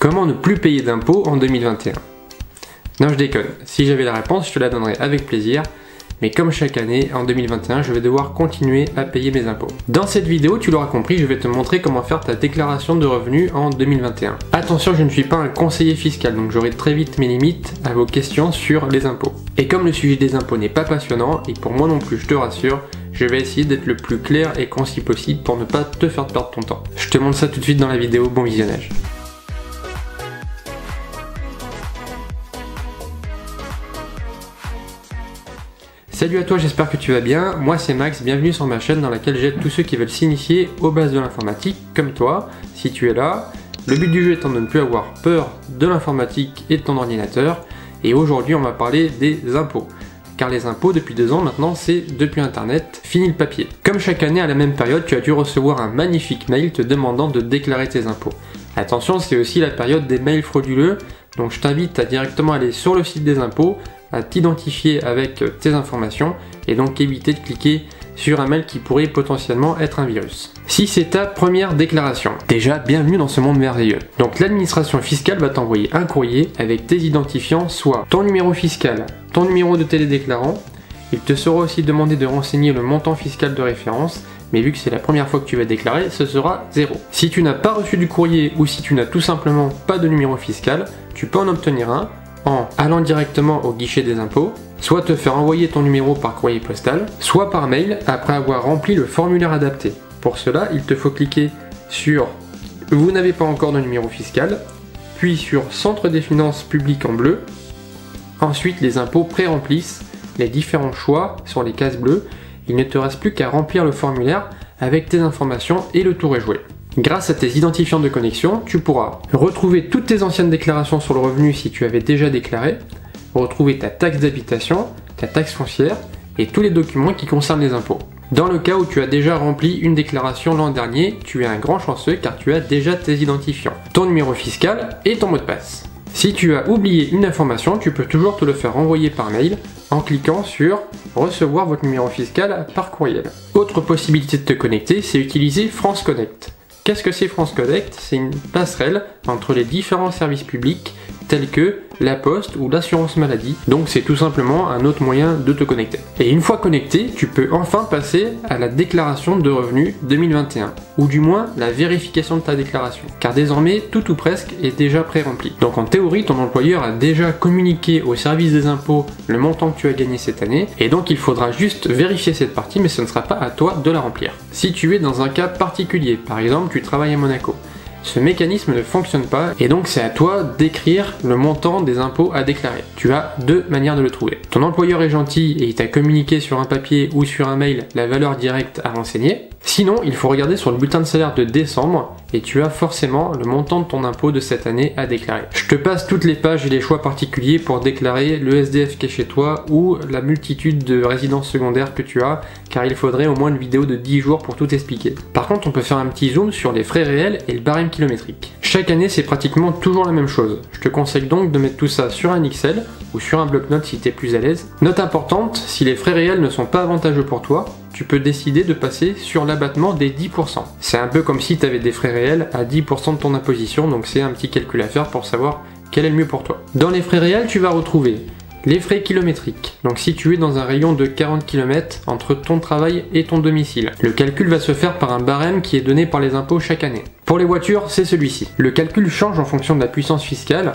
Comment ne plus payer d'impôts en 2021? Non, je déconne. Si j'avais la réponse, je te la donnerais avec plaisir. Mais comme chaque année, en 2021, je vais devoir continuer à payer mes impôts. Dans cette vidéo, tu l'auras compris, je vais te montrer comment faire ta déclaration de revenus en 2021. Attention, je ne suis pas un conseiller fiscal, donc j'aurai très vite mes limites à vos questions sur les impôts. Et comme le sujet des impôts n'est pas passionnant, et pour moi non plus, je te rassure, je vais essayer d'être le plus clair et concis possible pour ne pas te faire perdre ton temps. Je te montre ça tout de suite dans la vidéo, bon visionnage. Salut à toi, j'espère que tu vas bien, moi c'est Max, bienvenue sur ma chaîne dans laquelle j'aide tous ceux qui veulent s'initier aux bases de l'informatique, comme toi, si tu es là. Le but du jeu étant de ne plus avoir peur de l'informatique et de ton ordinateur, et aujourd'hui on va parler des impôts. Car les impôts, depuis 2 ans maintenant, c'est depuis internet, fini le papier. Comme chaque année à la même période, tu as dû recevoir un magnifique mail te demandant de déclarer tes impôts. Attention, c'est aussi la période des mails frauduleux, donc je t'invite à directement aller sur le site des impôts, à t'identifier avec tes informations et donc éviter de cliquer sur un mail qui pourrait potentiellement être un virus. Si c'est ta première déclaration, déjà bienvenue dans ce monde merveilleux. Donc l'administration fiscale va t'envoyer un courrier avec tes identifiants, soit ton numéro fiscal, ton numéro de télédéclarant. Il te sera aussi demandé de renseigner le montant fiscal de référence, mais vu que c'est la première fois que tu vas déclarer, ce sera 0. Si tu n'as pas reçu du courrier ou si tu n'as tout simplement pas de numéro fiscal, tu peux en obtenir un en allant directement au guichet des impôts, soit te faire envoyer ton numéro par courrier postal, soit par mail après avoir rempli le formulaire adapté. Pour cela, il te faut cliquer sur « Vous n'avez pas encore de numéro fiscal », puis sur « Centre des finances publiques » en bleu. Ensuite, les impôts pré-remplissent les différents choix sur les cases bleues. Il ne te reste plus qu'à remplir le formulaire avec tes informations et le tour est joué. Grâce à tes identifiants de connexion, tu pourras retrouver toutes tes anciennes déclarations sur le revenu si tu avais déjà déclaré, retrouver ta taxe d'habitation, ta taxe foncière et tous les documents qui concernent les impôts. Dans le cas où tu as déjà rempli une déclaration l'an dernier, tu es un grand chanceux car tu as déjà tes identifiants, ton numéro fiscal et ton mot de passe. Si tu as oublié une information, tu peux toujours te le faire renvoyer par mail en cliquant sur « Recevoir votre numéro fiscal par courriel ». Autre possibilité de te connecter, c'est utiliser France Connect. Qu'est-ce que c'est France Connect? C'est une passerelle entre les différents services publics tels que la poste ou l'assurance maladie. Donc c'est tout simplement un autre moyen de te connecter. Et une fois connecté, tu peux enfin passer à la déclaration de revenus 2021, ou du moins la vérification de ta déclaration. Car désormais, tout ou presque est déjà pré-rempli. Donc en théorie, ton employeur a déjà communiqué au service des impôts le montant que tu as gagné cette année, et donc il faudra juste vérifier cette partie, mais ce ne sera pas à toi de la remplir. Si tu es dans un cas particulier, par exemple tu travailles à Monaco, ce mécanisme ne fonctionne pas et donc c'est à toi d'écrire le montant des impôts à déclarer. Tu as 2 manières de le trouver. Ton employeur est gentil et il t'a communiqué sur un papier ou sur un mail la valeur directe à renseigner. Sinon, il faut regarder sur le bulletin de salaire de décembre et tu as forcément le montant de ton impôt de cette année à déclarer. Je te passe toutes les pages et les choix particuliers pour déclarer le SDF qui est chez toi ou la multitude de résidences secondaires que tu as, car il faudrait au moins une vidéo de 10 jours pour tout expliquer. Par contre, on peut faire un petit zoom sur les frais réels et le barème kilométrique. Chaque année, c'est pratiquement toujours la même chose. Je te conseille donc de mettre tout ça sur un Excel ou sur un bloc-notes si tu es plus à l'aise. Note importante, si les frais réels ne sont pas avantageux pour toi, tu peux décider de passer sur l'abattement des 10%. C'est un peu comme si tu avais des frais réels à 10% de ton imposition, donc c'est un petit calcul à faire pour savoir quel est le mieux pour toi. Dans les frais réels, tu vas retrouver les frais kilométriques. Donc si tu es dans un rayon de 40 km entre ton travail et ton domicile, le calcul va se faire par un barème qui est donné par les impôts chaque année. Pour les voitures, c'est celui-ci. Le calcul change en fonction de la puissance fiscale.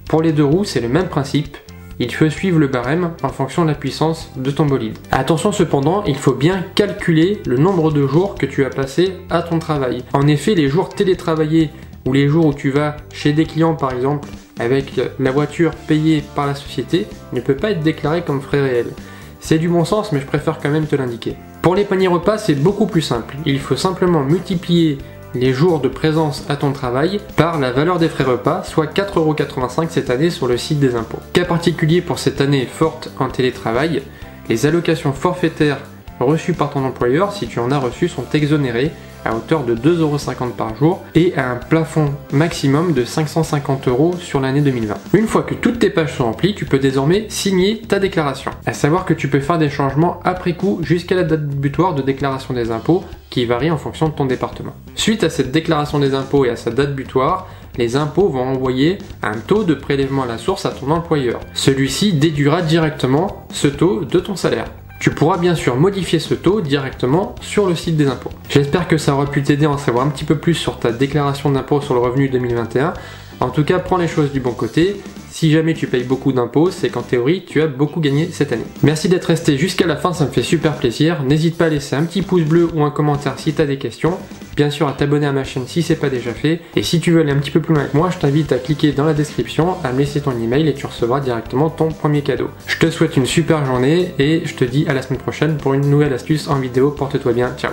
Pour les 2 roues, c'est le même principe. Il faut suivre le barème en fonction de la puissance de ton bolide. Attention cependant, il faut bien calculer le nombre de jours que tu as passé à ton travail. En effet, les jours télétravaillés ou les jours où tu vas chez des clients par exemple avec la voiture payée par la société ne peut pas être déclaré comme frais réels. C'est du bon sens mais je préfère quand même te l'indiquer. Pour les paniers repas, c'est beaucoup plus simple. Il faut simplement multiplier les jours de présence à ton travail par la valeur des frais repas, soit 4,85 € cette année sur le site des impôts. Cas particulier pour cette année forte en télétravail, les allocations forfaitaires reçues par ton employeur, si tu en as reçu, sont exonérées à hauteur de 2,50 € par jour et à un plafond maximum de 550 € sur l'année 2020. Une fois que toutes tes pages sont remplies, tu peux désormais signer ta déclaration. À savoir que tu peux faire des changements après coup jusqu'à la date butoir de déclaration des impôts qui varie en fonction de ton département. Suite à cette déclaration des impôts et à sa date butoir, les impôts vont envoyer un taux de prélèvement à la source à ton employeur. Celui-ci déduira directement ce taux de ton salaire. Tu pourras bien sûr modifier ce taux directement sur le site des impôts. J'espère que ça aura pu t'aider à en savoir un petit peu plus sur ta déclaration d'impôt sur le revenu 2021. En tout cas, prends les choses du bon côté. Si jamais tu payes beaucoup d'impôts, c'est qu'en théorie, tu as beaucoup gagné cette année. Merci d'être resté jusqu'à la fin, ça me fait super plaisir. N'hésite pas à laisser un petit pouce bleu ou un commentaire si tu as des questions. Bien sûr, à t'abonner à ma chaîne si c'est pas déjà fait. Et si tu veux aller un petit peu plus loin avec moi, je t'invite à cliquer dans la description, à me laisser ton email et tu recevras directement ton premier cadeau. Je te souhaite une super journée et je te dis à la semaine prochaine pour une nouvelle astuce en vidéo. Porte-toi bien, ciao.